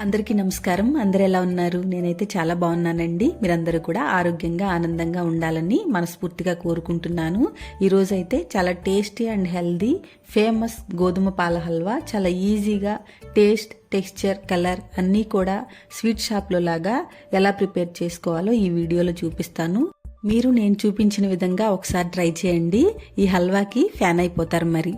అందరికీ నమస్కారం. అందరూ ఎలా ఉన్నారు? నేనైతే చాలా బాగున్నానండి. మీరందరూ కూడా ఆరోగ్యంగా ఆనందంగా ఉండాలని మనస్ఫూర్తిగా కోరుకుంటున్నాను. ఈరోజు అయితే చాలా టేస్టీ అండ్ హెల్దీ ఫేమస్ గోధుమ పాల హల్వా చాలా ఈజీగా టేస్ట్, టెక్స్చర్, కలర్ అన్నీ కూడా స్వీట్ షాప్లో లాగా ఎలా ప్రిపేర్ చేసుకోవాలో ఈ వీడియోలో చూపిస్తాను. మీరు నేను చూపించిన విధంగా ఒకసారి ట్రై చేయండి. ఈ హల్వాకి ఫ్యాన్ అయిపోతారు. మరి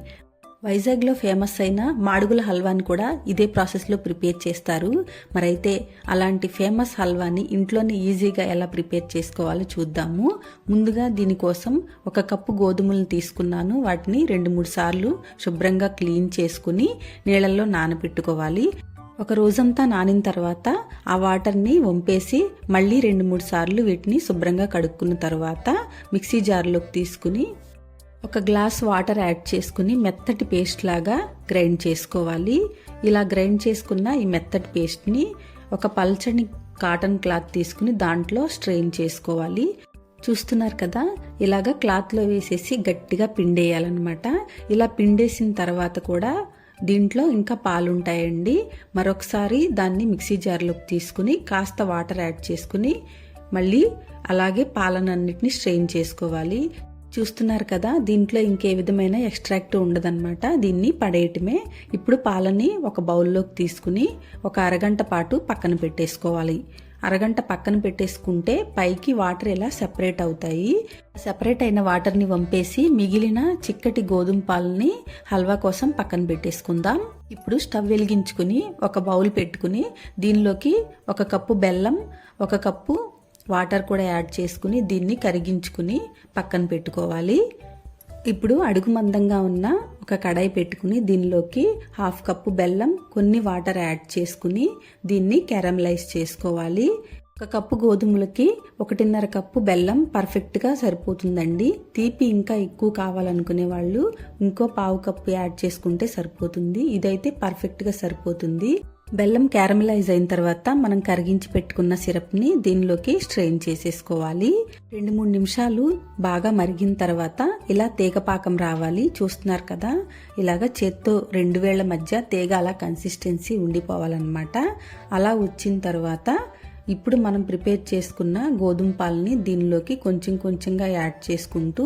వైజాగ్లో ఫేమస్ అయిన మాడుగుల హల్వాని కూడా ఇదే ప్రాసెస్లో ప్రిపేర్ చేస్తారు. మరైతే అలాంటి ఫేమస్ హల్వాని ఇంట్లోనే ఈజీగా ఎలా ప్రిపేర్ చేసుకోవాలో చూద్దాము. ముందుగా దీనికోసం 1 కప్పు గోధుమలను తీసుకున్నాను. వాటిని 2-3 సార్లు శుభ్రంగా క్లీన్ చేసుకుని నీళ్ళల్లో నానబెట్టుకోవాలి. ఒక రోజంతా నానిన తర్వాత ఆ వాటర్ని వంపేసి మళ్ళీ 2-3 సార్లు వీటిని శుభ్రంగా కడుక్కున్న తర్వాత మిక్సీ జార్లోకి తీసుకుని 1 గ్లాస్ వాటర్ యాడ్ చేసుకుని మెత్తటి పేస్ట్ లాగా గ్రైండ్ చేసుకోవాలి. ఇలా గ్రైండ్ చేసుకున్న ఈ మెత్తటి పేస్ట్ని ఒక పల్చని కాటన్ క్లాత్ తీసుకుని దాంట్లో స్ట్రెయిన్ చేసుకోవాలి. చూస్తున్నారు కదా, ఇలాగా క్లాత్లో వేసేసి గట్టిగా పిండేయాలన్నమాట. ఇలా పిండేసిన తర్వాత కూడా దీంట్లో ఇంకా పాలుంటాయండి. మరొకసారి దాన్ని మిక్సీ జార్లోకి తీసుకుని కాస్త వాటర్ యాడ్ చేసుకుని మళ్ళీ అలాగే పాలనన్నిటిని స్ట్రెయిన్ చేసుకోవాలి. చూస్తున్నారు కదా, దీంట్లో ఇంకే విధమైన ఎక్స్ట్రాక్ట్ ఉండదన్నమాట. దీన్ని పడేయటమే. ఇప్పుడు పాలని ఒక బౌల్లోకి తీసుకుని ఒక అరగంట పాటు పక్కన పెట్టేసుకోవాలి. అరగంట పక్కన పెట్టేసుకుంటే పైకి వాటర్ ఇలా సెపరేట్ అవుతాయి. సెపరేట్ అయిన వాటర్ని వంపేసి మిగిలిన చిక్కటి గోధుమ పాలని హల్వా కోసం పక్కన పెట్టేసుకుందాం. ఇప్పుడు స్టవ్ వెలిగించుకుని ఒక బౌల్ పెట్టుకుని దీనిలోకి 1 కప్పు బెల్లం, 1 కప్పు వాటర్ కూడా యాడ్ చేసుకుని దీన్ని కరిగించుకుని పక్కన పెట్టుకోవాలి. ఇప్పుడు అడుగు మందంగా ఉన్న ఒక కడాయి పెట్టుకుని దీనిలోకి 1/2 కప్పు బెల్లం, కొన్ని వాటర్ యాడ్ చేసుకుని దీన్ని క్యారమలైజ్ చేసుకోవాలి. 1 కప్పు గోధుమలకి 1.5 కప్పు బెల్లం పర్ఫెక్ట్గా సరిపోతుందండి. తీపి ఇంకా ఎక్కువ కావాలనుకునే వాళ్ళు ఇంకో 1/2 కప్పు యాడ్ చేసుకుంటే సరిపోతుంది. ఇదైతే పర్ఫెక్ట్గా సరిపోతుంది. బెల్లం క్యారమలైజ్ అయిన తర్వాత మనం కరిగించి పెట్టుకున్న సిరప్ని దీనిలోకి స్ట్రెయిన్ చేసేసుకోవాలి. 2-3 నిమిషాలు బాగా మరిగిన తర్వాత ఇలా తీగపాకం రావాలి. చూస్తున్నారు కదా, ఇలాగా చేత్తో 2 వేళ్ల మధ్య తీగ అలా కన్సిస్టెన్సీ ఉండిపోవాలన్నమాట. అలా వచ్చిన తర్వాత ఇప్పుడు మనం ప్రిపేర్ చేసుకున్న గోధుమ పాలని దీనిలోకి కొంచెం కొంచెంగా యాడ్ చేసుకుంటూ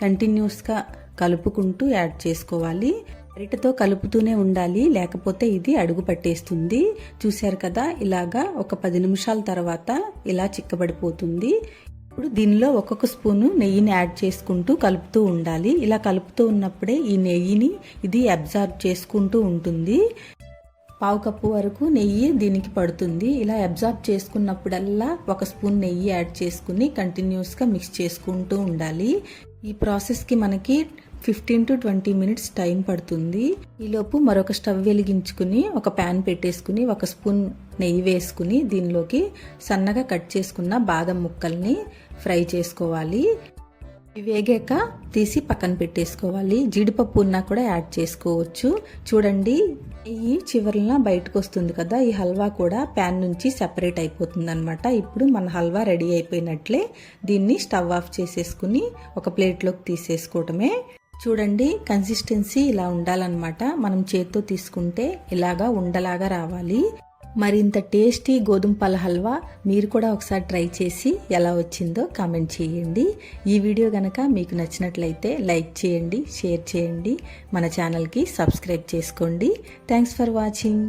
కంటిన్యూస్గా కలుపుకుంటూ యాడ్ చేసుకోవాలి. గరిటెతో కలుపుతూనే ఉండాలి, లేకపోతే ఇది అడుగు పట్టేస్తుంది. చూశారు కదా, ఇలాగా ఒక 10 నిమిషాల తర్వాత ఇలా చిక్కబడిపోతుంది. ఇప్పుడు దీనిలో 1 స్పూను నెయ్యిని యాడ్ చేసుకుంటూ కలుపుతూ ఉండాలి. ఇలా కలుపుతూ ఉన్నప్పుడే ఈ నెయ్యిని ఇది అబ్జార్బ్ చేసుకుంటూ ఉంటుంది. 1/2 కప్పు వరకు నెయ్యి దీనికి పడుతుంది. ఇలా అబ్జార్బ్ చేసుకున్నప్పుడల్లా 1 స్పూన్ నెయ్యి యాడ్ చేసుకుని కంటిన్యూస్గా మిక్స్ చేసుకుంటూ ఉండాలి. ఈ ప్రాసెస్కి మనకి 15 to 20 మినిట్స్ టైం పడుతుంది. ఈలోపు మరొక స్టవ్ వెలిగించుకుని ఒక ప్యాన్ పెట్టేసుకుని 1 స్పూన్ నెయ్యి వేసుకుని దీనిలోకి సన్నగా కట్ చేసుకున్న బాదం ముక్కల్ని ఫ్రై చేసుకోవాలి. వేగాక తీసి పక్కన పెట్టేసుకోవాలి. జీడిపప్పు ఉన్నా కూడా యాడ్ చేసుకోవచ్చు. చూడండి, ఈ చివరన బయటకు వస్తుంది కదా, ఈ హల్వా కూడా ప్యాన్ నుంచి సెపరేట్ అయిపోతుంది అనమాట. ఇప్పుడు మన హల్వా రెడీ అయిపోయినట్లే. దీన్ని స్టవ్ ఆఫ్ చేసేసుకుని ఒక ప్లేట్లోకి తీసేసుకోవటమే. చూడండి, కన్సిస్టెన్సీ ఇలా ఉండాలన్నమాట. మనం చేత్తో తీసుకుంటే ఇలాగా ఉండలాగా రావాలి. మరింత టేస్టీ గోధుమ పాల హల్వా మీరు కూడా ఒకసారి ట్రై చేసి ఎలా వచ్చిందో కామెంట్ చేయండి. ఈ వీడియో కనుక మీకు నచ్చినట్లయితే లైక్ చేయండి, షేర్ చేయండి, మన ఛానల్కి సబ్స్క్రైబ్ చేసుకోండి. Thanks for watching.